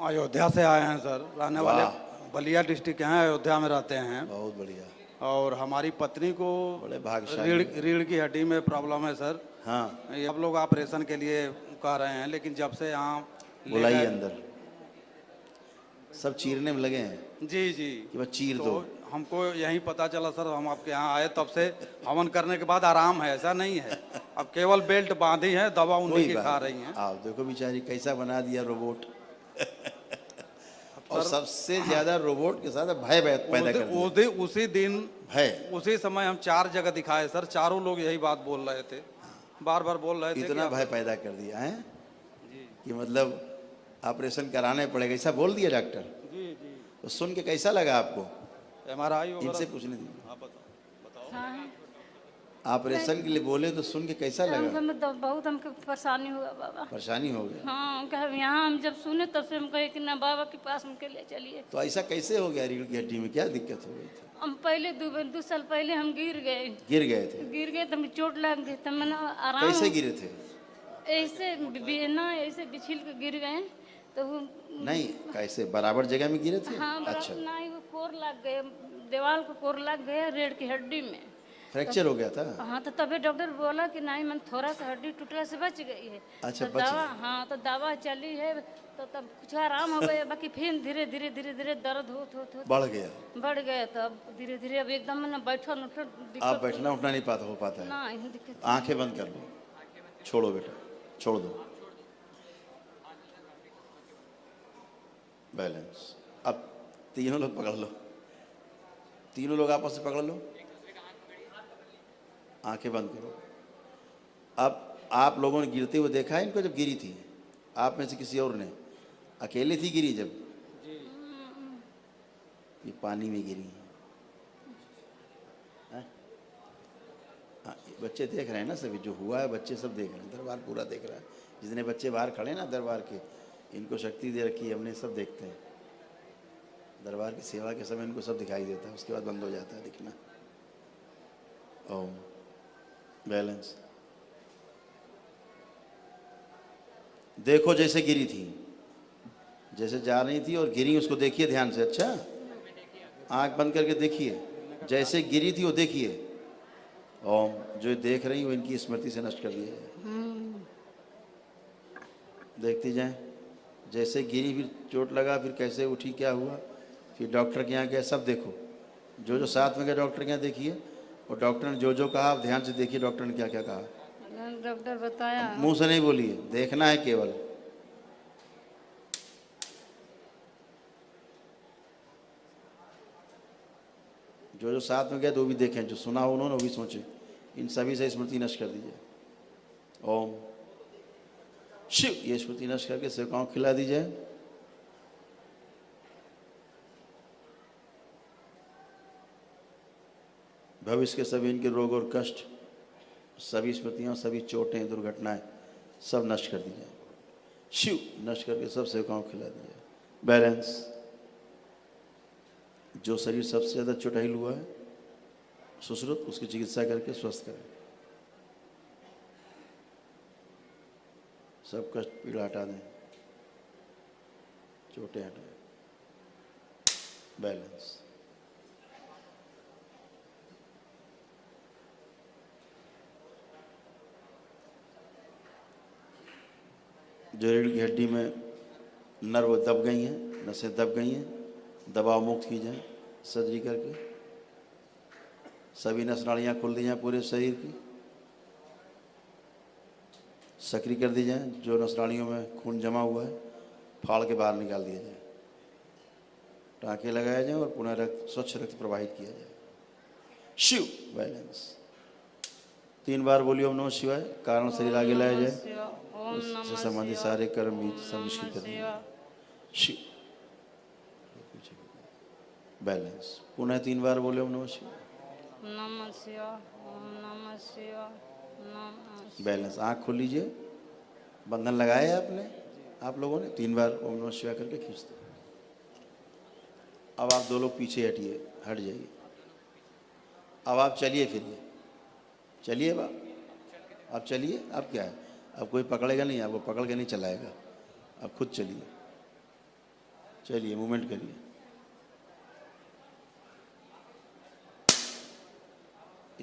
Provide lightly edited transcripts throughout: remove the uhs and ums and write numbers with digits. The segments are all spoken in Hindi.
अयोध्या से आए हैं सर, रहने वाले वाह, बलिया डिस्ट्रिक्ट के हैं, अयोध्या में रहते हैं। बहुत बढ़िया, और हमारी पत्नी को बड़े भाग्यशाली रीढ़ हैं। रीढ़ की हड्डी में प्रॉब्लम है सर। हाँ, ये आप लोग ऑपरेशन के लिए कह रहे हैं, लेकिन जब से यहाँ ले बुलाइए गए। अंदर। सब चीरने में लगे हैं जी जी। कि बस चीर तो दो। हमको यही पता चला सर, हम आपके यहाँ आए तब से हवन करने के बाद आराम है, ऐसा नहीं है। अब केवल बेल्ट बांधी है, दवा उन्हीं कोई की बात खा नहीं। रही हैं। आप देखो बेचारी कैसा बना दिया रोबोट। और सर, सबसे ज्यादा रोबोट के साथ भय पैदा कर दिया। उसी दिन भय, उसी समय हम 4 जगह दिखाए सर, चारों लोग यही बात बोल रहे थे, बार बार बोल रहे थे इतना कि भय पैदा कर दिया है जी कि मतलब ऑपरेशन कराने पड़ेगा, ऐसा बोल दिया डॉक्टर। जी जी। तो सुन के कैसा लगा आपको? MRI इनसे वगैरह पूछने दीजिए। आप बताओ। हाँ, ऑपरेशन के लिए बोले तो सुन के कैसा लगा? हमको तो बहुत हमको परेशानी हुआ बाबा। परेशानी हो गया। हाँ, कहे यहाँ हम जब सुने तब से हम कहे कि ना बाबा के पास हमके ले चलिए। तो ऐसा कैसे हो गया? रीढ़ की हड्डी में क्या दिक्कत हो गई थी? हम पहले 2 साल पहले हम गिर गए। गिर गए थे? गिर गए तो हमें चोट लग गई, तो मैंने आराम कैसे गिरे थे? ऐसे ना ऐसे बिछिल के गिर गए। तो वो नहीं, कैसे बराबर जगह में गिरे थे? हाँ, अच्छा, ना ही वो कोर लग गए, दीवार को कोर लग गया रीढ़ की हड्डी में। फ्रैक्चर हो गया था? हाँ, तो तभी डॉक्टर बोला कि नहीं, मैं थोड़ा सा हड्डी टूटने से बच गई है। अच्छा, तो बच दवा, गई। हाँ, तो दवा चली है, तो तब कुछ आराम हो गया। बाकी फिर धीरे धीरे धीरे धीरे दर्द हो बढ़ गया? बढ़ गया। तो अब धीरे धीरे अब एकदम ना बैठो न उठो आप दिक्कत बैठना उठना नहीं पाता हो पाता है? ना दिक्कत। आंखें बंद कर लो, छोड़ो बेटा, छोड़ दो बैलेंस। अब तीनों लोग पकड़ लो, तीनों लोग आपस में पकड़ लो, आंखें बंद करो। अब आप लोगों ने गिरते हुए देखा है इनको? जब गिरी थी आप में से किसी और ने? अकेले थी गिरी जब? ये पानी में गिरी है? हाँ, बच्चे देख रहे हैं ना सभी, जो हुआ है बच्चे सब देख रहे हैं, दरबार पूरा देख रहा है। जितने बच्चे बाहर खड़े हैं ना दरबार के, इनको शक्ति दे रखी है हमने, सब देखते हैं। दरबार की सेवा के समय इनको सब दिखाई देता है, उसके बाद बंद हो जाता है दिखना। ओम, बैलेंस। देखो जैसे गिरी थी, जैसे जा रही थी और गिरी, उसको देखिए ध्यान से। अच्छा, आंख बंद करके देखिए, जैसे गिरी थी वो देखिए। ओम, जो देख रही वो इनकी स्मृति से नष्ट कर दिया है। देखती जाए, जैसे गिरी फिर चोट लगा, फिर कैसे उठी, क्या हुआ, फिर डॉक्टर के यहाँ गए, सब देखो। जो जो साथ में गए डॉक्टर के यहाँ देखिए, और डॉक्टर ने जो जो कहा आप ध्यान से देखिए, डॉक्टर ने क्या क्या कहा। डॉक्टर बताया, मुंह से नहीं बोलिए, देखना है केवल। जो जो साथ में गए तो भी देखें, जो सुना हो उन्होंने वो भी सोचे। इन सभी से स्मृति नष्ट कर दीजिए। ओम शिव, ये स्मृति नष्ट करके सेवकाओं को खिला दीजिए। भविष्य के सभी इनके रोग और कष्ट, सभी स्मृतियाँ, सभी चोटें, दुर्घटनाएं सब नष्ट कर दीजिए। शिव, नष्ट करके सब सेवकाओं को खिला दीजिए। बैलेंस। जो शरीर सबसे ज़्यादा चोटाइल हुआ है सुश्रुत, उसकी चिकित्सा करके स्वस्थ करें। सब कष्ट पीड़ा हटा दें, चोटें हटाएं। बैलेंस। जो रीढ़ की हड्डी में नर्व दब गई हैं, नसें दब गई हैं, दबाव मुक्त की जाए सर्जरी करके। सभी नस नाड़ियाँ खोल दी जाएँ पूरे शरीर की, सक्रिय कर दी जाए। जो नस नाड़ियों में खून जमा हुआ है फाड़ के बाहर निकाल दिया जाए, टाँके लगाए जाएँ और पुनः रक्त, स्वच्छ रक्त प्रवाहित किया जाए। शिव। बैलेंस। 3 बार बोलिए ओम नमः शिवाय। कारण शरीर आगे लाया जाए, उससे संबंधित सारे कर्म भी सब निष्क्रिय कर दिए। शिव। बैलेंस। पुनः 3 बार बोले ओम नमः शिवाय। नमः शिवाय, ओम नमः शिवाय, नमः। बैलेंस। आँख खोल लीजिए। बंधन लगाए है आपने, आप लोगों ने 3 बार ओम नमः शिवाय करके खींच दो। अब आप 2 लोग पीछे हटिए, हट जाइए। अब आप चलिए फिरिए, चलिए अब आप चलिए। अब क्या है, अब कोई पकड़ेगा नहीं, आपको पकड़ के नहीं चलाएगा, अब खुद चलिए। चलिए मूवमेंट करिए।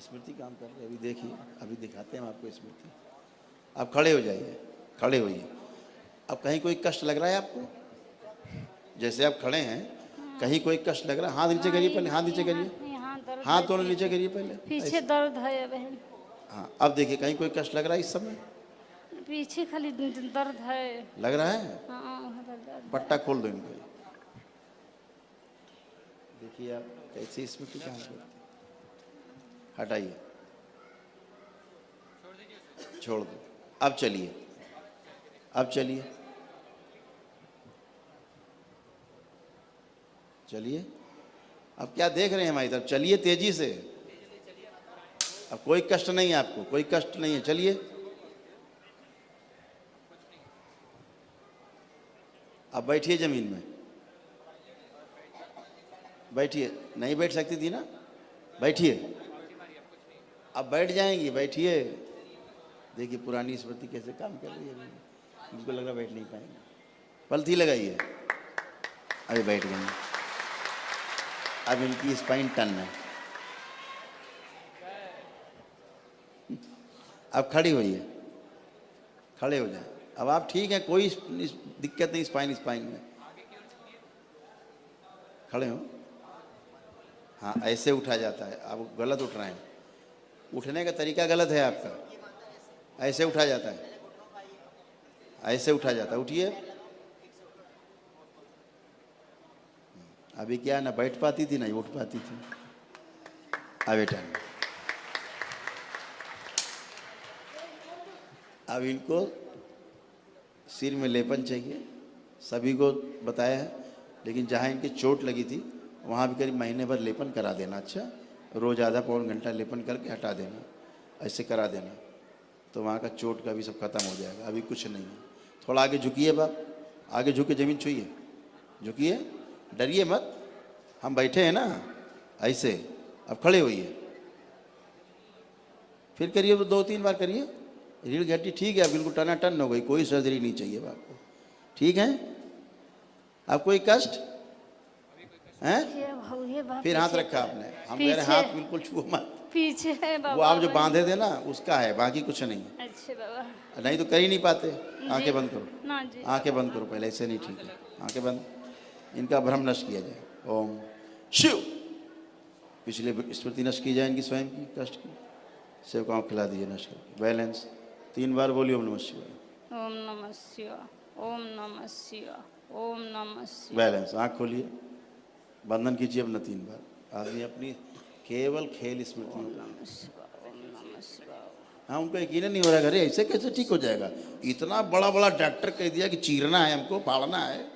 स्मृति काम कर रही है, अभी देखिए, अभी दिखाते हैं हम आपको स्मृति। आप खड़े हो जाइए, खड़े होइए। अब कहीं कोई कष्ट लग रहा है आपको? जैसे आप खड़े हैं, कहीं कोई कष्ट लग रहा है? हाथ नीचे करिए पहले, हाथ नीचे करिए, यहाँ दर्द हाथ है, दोनों नीचे करिए पहले। पीछे दर्द है बहन, हाँ, अब देखिए कहीं कोई कष्ट लग रहा है इस समय? पीछे खाली दर्द है। लग रहा है? हाँ वहाँ पर दर्द। पट्टा खोल दो इनको। देखिए आप कैसे स्मृति काम करते हैं। हटाइए, छोड़ दो। अब चलिए, अब चलिए, चलिए। अब क्या देख रहे हैं हमारी तरफ? चलिए तेजी से। अब कोई कष्ट नहीं है आपको, कोई कष्ट नहीं है, चलिए। अब बैठिए जमीन में, बैठिए। नहीं बैठ सकती थी ना? बैठिए। अब बैठ जाएंगी, बैठिए। देखिए पुरानी स्मृति कैसे काम कर रही है। मुझको लग रहा बैठ नहीं पाएंगे। पलथी लगाइए। अभी बैठ गई। अब इनकी स्पाइन टन है। अब खड़ी होइए, खड़े हो जाए। अब आप ठीक हैं, कोई दिक्कत नहीं स्पाइन में। खड़े हो। हाँ, ऐसे उठा जाता है। आप गलत उठ रहे हैं, उठने का तरीका गलत है आपका। ऐसे उठा जाता है, ऐसे उठा जाता है। उठिए। अभी क्या ना बैठ पाती थी ना उठ पाती थी। अभी टर्न। अब इनको सिर में लेपन चाहिए, सभी को बताया है, लेकिन जहाँ इनकी चोट लगी थी वहाँ भी करीब महीने भर लेपन करा देना। अच्छा, रोज़ आधा पौन घंटा लेपन करके हटा देना, ऐसे करा देना, तो वहाँ का चोट का भी सब खत्म हो जाएगा। अभी कुछ नहीं है। थोड़ा आगे झुकिए बाप, आगे झुक के ज़मीन छुइए, झुकिए, डरिए मत। हम बैठे हैं ना ऐसे। अब खड़े होइए, फिर करिए, तो 2-3 बार करिए। रीढ़ की हड्डी ठीक है, अब बिल्कुल टनाटन हो गई, कोई सर्जरी नहीं चाहिए आपको। ठीक है? अब कोई कष्ट हैं? फिर हाथ रखा आपने, हम कह रहे हाथ बिल्कुल छुओ मत। पीछे है बाबा, वो आप जो बांधे थे ना उसका है, बाकी कुछ नहीं है। अच्छे बाबा, नहीं तो कर ही नहीं पाते। आंखें बंद करो, ना जी, आंखें बंद करो पहले, ऐसे नहीं ठीक है। आंखें बंद, इनका भ्रम नष्ट किया जाए। ओम शिव। पिछले स्मृति नष्ट की जाए इनकी, स्वयं की कष्ट की। शिव को खिला दीजिए नष्ट करके। बैलेंस 3 बार बोलिए ओम नमः शिवाय। ओम नमः शिवाय, ओम नमः शिवाय, ओम नमः शिवाय। बैलेंस। आँख खोलिए, बंधन कीजिए अपना 3 बार। आदमी अपनी केवल खेल स्मृति। ओम नमः शिवाय। हाँ, उनको यकीन नहीं हो रहा, अरे ऐसे कैसे ठीक हो जाएगा? इतना बड़ा बड़ा डॉक्टर कह दिया कि चीरना है हमको, फाड़ना है,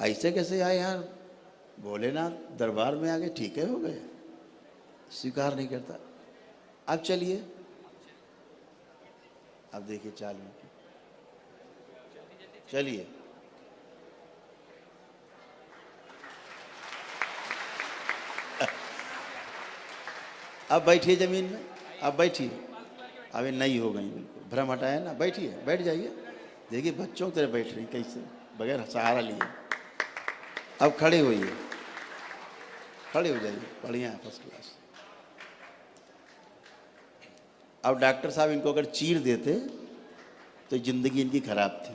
ऐसे कैसे आए यार? भोलेनाथ दरबार में आगे ठीक है, हो गए। स्वीकार नहीं करता। अब चलिए, अब देखिए चाल उनकी। चलिए, अब बैठिए जमीन में, अब बैठिए। अभी नहीं हो गई, बिल्कुल भ्रम हटाया ना। बैठिए, बैठ जाइए। देखिए बच्चों की तरह बैठ रही कैसे, बगैर सहारा लिए। अब खड़े होइए, खड़े हो जाइए। बढ़िया है, फर्स्ट क्लास। अब डॉक्टर साहब इनको अगर चीर देते तो जिंदगी इनकी खराब थी।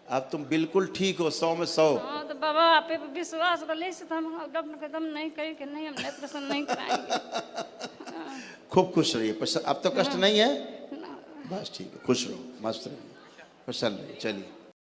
अब तुम बिल्कुल ठीक हो, 100 में 100। हाँ तो बाबा आप पे विश्वास कर ले, तो हम डॉक्टर कदम नहीं करें कि नहीं, हम नहीं प्रसन्न नहीं कराएंगे। खूब खुश रहिए। अब तो कष्ट नहीं है, बस ठीक है, खुश रहो, मस्त रहिए, प्रसन्न रहिए। चलिए।